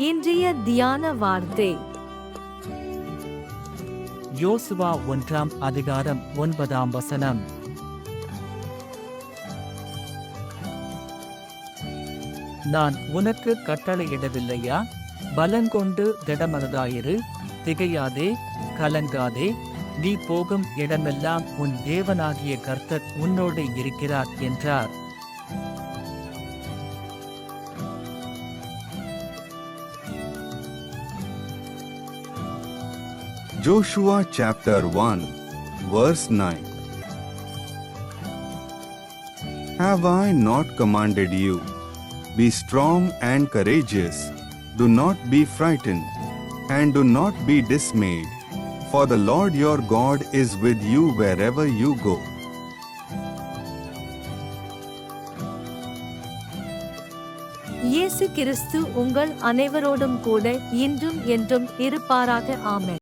இன்றைய தியான வார்த்தை யோசுவா 1 அதிகாரம் 9 நான் உனக்கு கட்டளையிடவில்லையா? பலங்கொண்டு திடமனதாயிரு, திகையாதே, கலங்காதே. நீ போகும் இடமெல்லாம் உன் தேவனாகிய கர்த்தர் உன்னோடு இருக்கிறார் என்றார். Joshua chapter 1 verse 9. Have I not commanded you? Be strong and courageous. Do not be frightened, and do not be dismayed, for the Lord your God is with you wherever you go. இயேசு கிறிஸ்து உங்கள் அனைவரோடும் கூட இன்றும் என்றும் இருப்பாராக. ஆமென்.